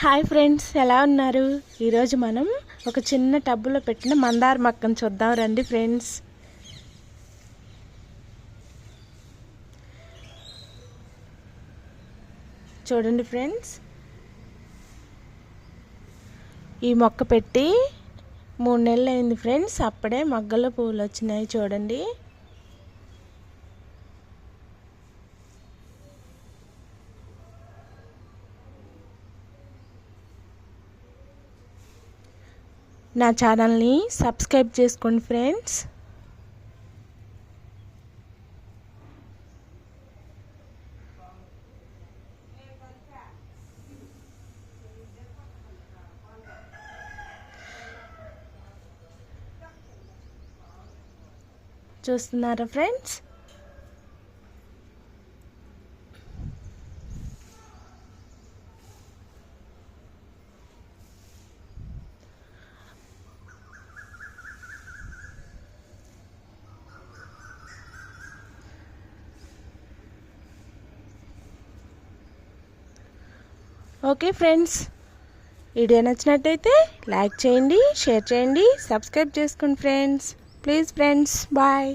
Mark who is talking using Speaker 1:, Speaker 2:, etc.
Speaker 1: Hi friends, ఎలా ఉన్నారు? ఈరోజు మనం ఒక చిన్న టబ్బులో పెట్టిన మందార మొక్కను చూద్దాం రండి ఫ్రెండ్స్. చూడండి ఫ్రెండ్స్, ఈ మొక్క పెట్టి 3 నెలలు అయింది ఫ్రెండ్స్. అప్పుడే మొగ్గలో పువ్వులు వచ్చినాయి చూడండి. నా ఛానల్ని సబ్స్క్రైబ్ చేసుకోండి ఫ్రెండ్స్. చూస్తున్నారా ఫ్రెండ్స్? ఓకే ఫ్రెండ్స్, వీడియో నచ్చినట్టయితే లైక్ చేయండి, షేర్ చేయండి, సబ్స్క్రైబ్ చేసుకోండి ఫ్రెండ్స్. Please friends, bye.